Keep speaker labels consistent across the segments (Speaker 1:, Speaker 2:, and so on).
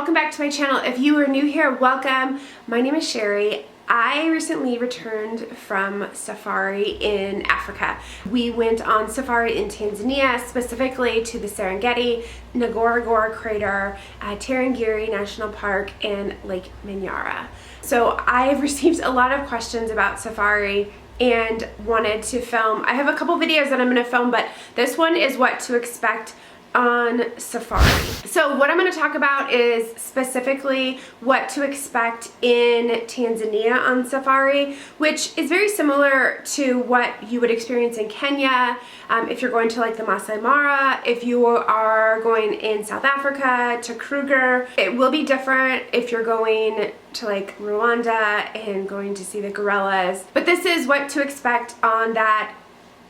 Speaker 1: welcome back to my channel. If you are new here, welcome. My name is Sherry. I recently returned from safari in Africa. We went on safari in Tanzania, specifically to the Serengeti, Ngorongoro Crater, Tarangire National Park, and Lake Manyara. So I've received a lot of questions about safari and wanted to film. I have a couple videos that I'm going to film, but this one is what to expect on safari. So what I'm going to talk about is specifically what to expect in Tanzania on safari, which is very similar to what you would experience in Kenya if you're going to like the Masai Mara, if you are going in South Africa to Kruger. It will be different if you're going to like Rwanda and going to see the gorillas, but this is what to expect on that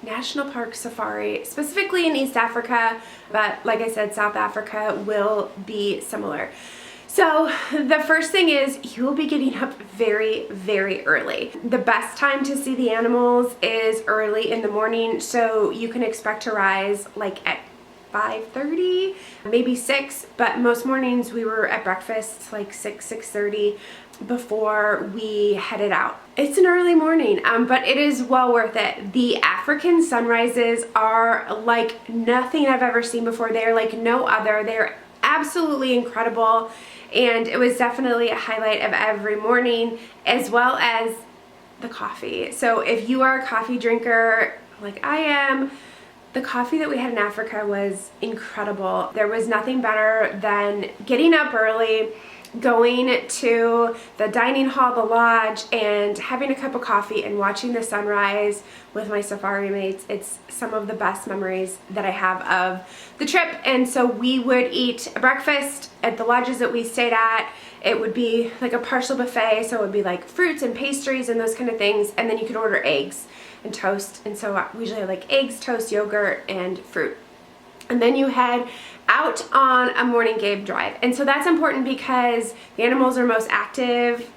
Speaker 1: national park safari, specifically in East Africa, but like I said, South Africa will be similar. So the first thing is you will be getting up very, very early. The best time to see the animals is early in the morning, so you can expect to rise like at 5:30, maybe 6, but most mornings we were at breakfast like 6:30 before we headed out. It's an early morning, but it is well worth it. The African sunrises are like nothing I've ever seen before. They're like no other. They're absolutely incredible, and it was definitely a highlight of every morning, as well as the coffee. So if you are a coffee drinker like I am, the coffee that we had in Africa was incredible. There was nothing better than getting up early, going to the dining hall, the lodge, and having a cup of coffee and watching the sunrise with my safari mates. It's some of the best memories that I have of the trip. And so we would eat breakfast at the lodges that we stayed at. It would be like a partial buffet, so it would be like fruits and pastries and those kind of things, and then you could order eggs and toast. And so we usually had like eggs, toast, yogurt, and fruit. And then you head out on a morning game drive. And so that's important because the animals are most active,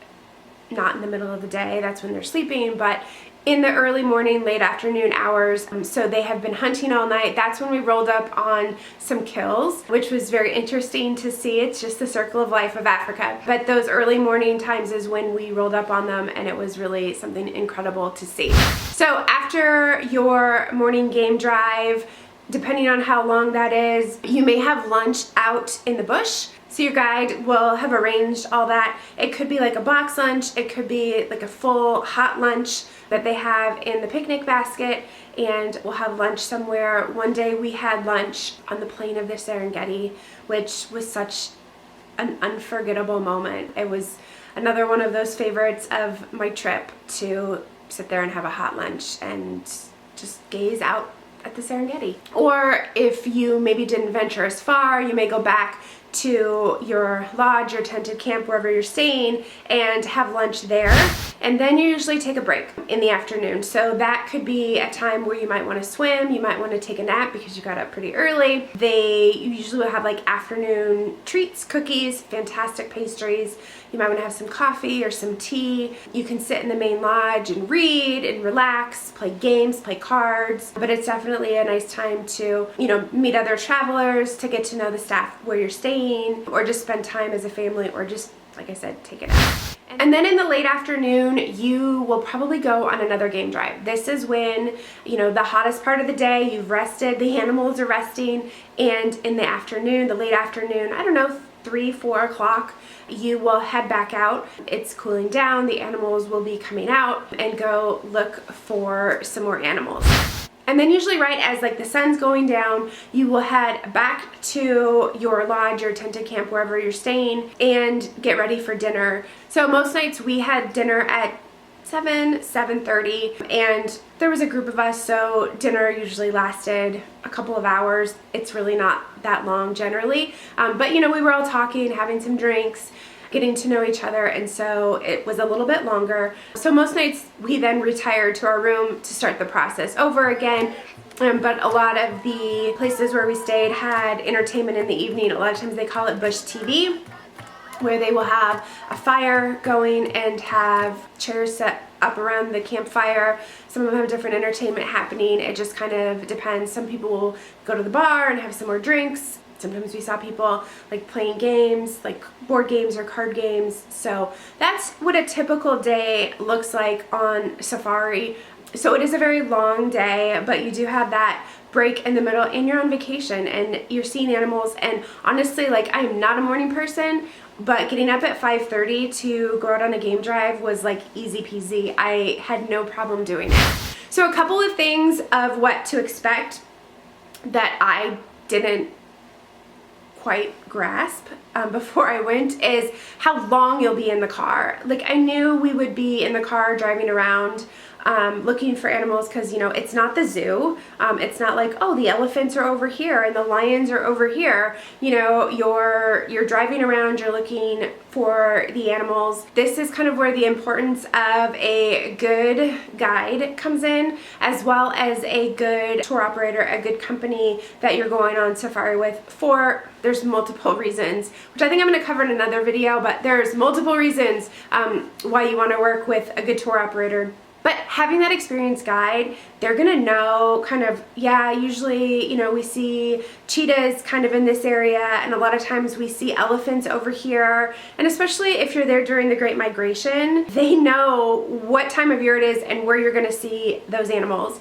Speaker 1: not in the middle of the day, that's when they're sleeping, but in the early morning, late afternoon hours. So they have been hunting all night. That's when we rolled up on some kills, which was very interesting to see. It's just the circle of life of Africa. But those early morning times is when we rolled up on them, and it was really something incredible to see. So after your morning game drive, depending on how long that is, you may have lunch out in the bush. So your guide will have arranged all that. It could be like a box lunch, it could be like a full hot lunch that they have in the picnic basket, and we'll have lunch somewhere. One day we had lunch on the plain of the Serengeti, which was such an unforgettable moment. It was another one of those favorites of my trip, to sit there and have a hot lunch and just gaze out at the Serengeti. Or if you maybe didn't venture as far, you may go back to your lodge, your tented camp, wherever you're staying, and have lunch there. And then you usually take a break in the afternoon. So that could be a time where you might want to swim, you might want to take a nap because you got up pretty early. They usually will have like afternoon treats, cookies, fantastic pastries. You might want to have some coffee or some tea. You can sit in the main lodge and read and relax, play games, play cards. But it's definitely a nice time to, meet other travelers, to get to know the staff where you're staying, or just spend time as a family, or just, like I said, take it out. And then in the late afternoon, you will probably go on another game drive. This is when, the hottest part of the day, you've rested, the animals are resting, and in the afternoon, the late afternoon, 3, 4 o'clock, you will head back out. It's cooling down, the animals will be coming out, and go look for some more animals. And then usually right as like the sun's going down, you will head back to your lodge, your tented camp, wherever you're staying, and get ready for dinner. So most nights we had dinner at 7:30, and there was a group of us, so dinner usually lasted a couple of hours. It's really not that long generally, but we were all talking, having some drinks, getting to know each other, and so it was a little bit longer. So most nights we then retired to our room to start the process over again. But a lot of the places where we stayed had entertainment in the evening. A lot of times they call it bush TV, where they will have a fire going and have chairs set up around the campfire. Some of them have different entertainment happening. It just kind of depends. Some people will go to the bar and have some more drinks. Sometimes we saw people like playing games, like board games or card games. So that's what a typical day looks like on safari. So it is a very long day, but you do have that break in the middle and you're on vacation and you're seeing animals. And honestly, like, I'm not a morning person, but getting up at 5:30 to go out on a game drive was like easy peasy. I had no problem doing it. So a couple of things of what to expect that I didn't quite grasp before I went is how long you'll be in the car. Like, I knew we would be in the car driving around looking for animals because, you know, it's not the zoo. It's not like, oh, the elephants are over here and the lions are over here. You know, you're driving around, you're looking for the animals. This is kind of where the importance of a good guide comes in, as well as a good tour operator, a good company that you're going on safari with. There's multiple reasons, which I think I'm going to cover in another video, but there's multiple reasons why you want to work with a good tour operator. But having that experienced guide, they're gonna know kind of, yeah, usually, you know, we see cheetahs kind of in this area, and a lot of times we see elephants over here. And especially if you're there during the Great Migration, they know what time of year it is and where you're gonna see those animals.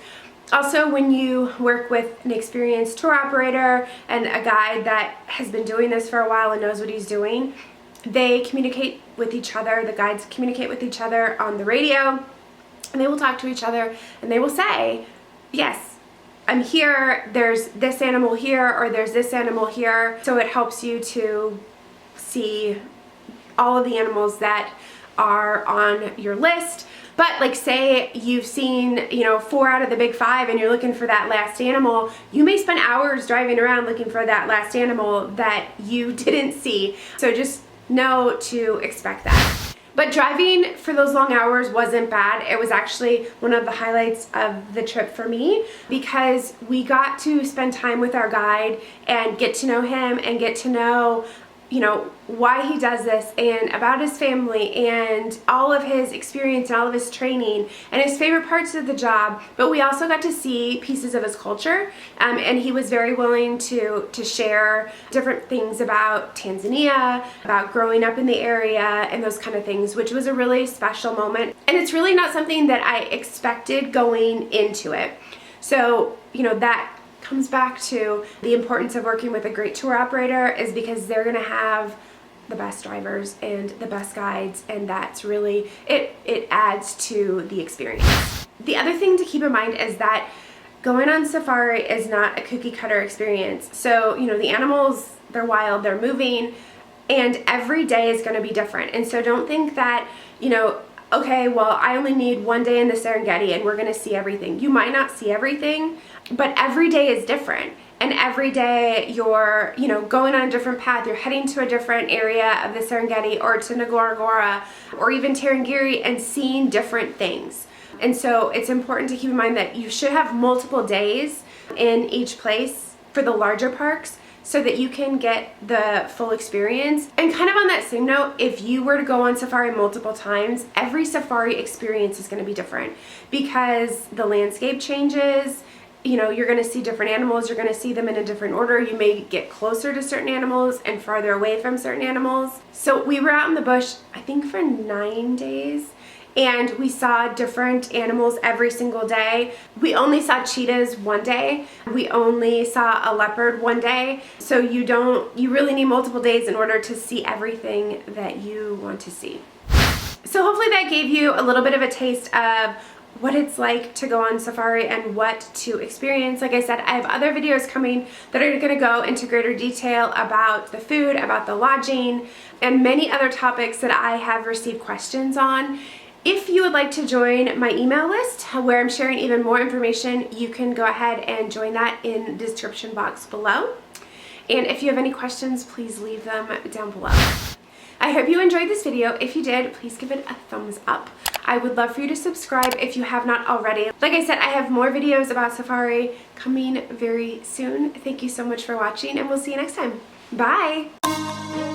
Speaker 1: Also, when you work with an experienced tour operator and a guide that has been doing this for a while and knows what he's doing, they communicate with each other, the guides communicate with each other on the radio. And they will talk to each other and they will say, yes, I'm here, there's this animal here, or there's this animal here. So it helps you to see all of the animals that are on your list. But like, say you've seen, you know, 4 out of the big 5 and you're looking for that last animal, you may spend hours driving around looking for that last animal that you didn't see. So just know to expect that. But driving for those long hours wasn't bad. It was actually one of the highlights of the trip for me, because we got to spend time with our guide and get to know him and get to know, you know, why he does this and about his family and all of his experience and all of his training and his favorite parts of the job. But we also got to see pieces of his culture, and he was very willing to share different things about Tanzania, about growing up in the area and those kind of things, which was a really special moment. And it's really not something that I expected going into it. So, you know, that comes back to the importance of working with a great tour operator, is because they're going to have the best drivers and the best guides, and that's really, it adds to the experience. The other thing to keep in mind is that going on safari is not a cookie cutter experience. So, you know, the animals, they're wild, they're moving, and every day is going to be different. And so don't think that, you know, okay, well, I only need 1 day in the Serengeti and we're going to see everything. You might not see everything, but every day is different. And every day you're, you know, going on a different path. You're heading to a different area of the Serengeti or to Ngorongoro or even Tarangire and seeing different things. And so it's important to keep in mind that you should have multiple days in each place for the larger parks, so that you can get the full experience. And kind of on that same note, if you were to go on safari multiple times, every safari experience is going to be different, because the landscape changes. You know, you're going to see different animals, you're going to see them in a different order. You may get closer to certain animals and farther away from certain animals. So we were out in the bush, I think for 9 days, and we saw different animals every single day. We only saw cheetahs 1 day. We only saw a leopard 1 day. So you really need multiple days in order to see everything that you want to see. So hopefully that gave you a little bit of a taste of what it's like to go on safari and what to experience. Like I said, I have other videos coming that are going to go into greater detail about the food, about the lodging, and many other topics that I have received questions on. If you would like to join my email list where I'm sharing even more information, you can go ahead and join that in the description box below. And if you have any questions, please leave them down below. I hope you enjoyed this video. If you did, please give it a thumbs up. I would love for you to subscribe if you have not already. Like I said, I have more videos about safari coming very soon. Thank you so much for watching, and we'll see you next time. Bye!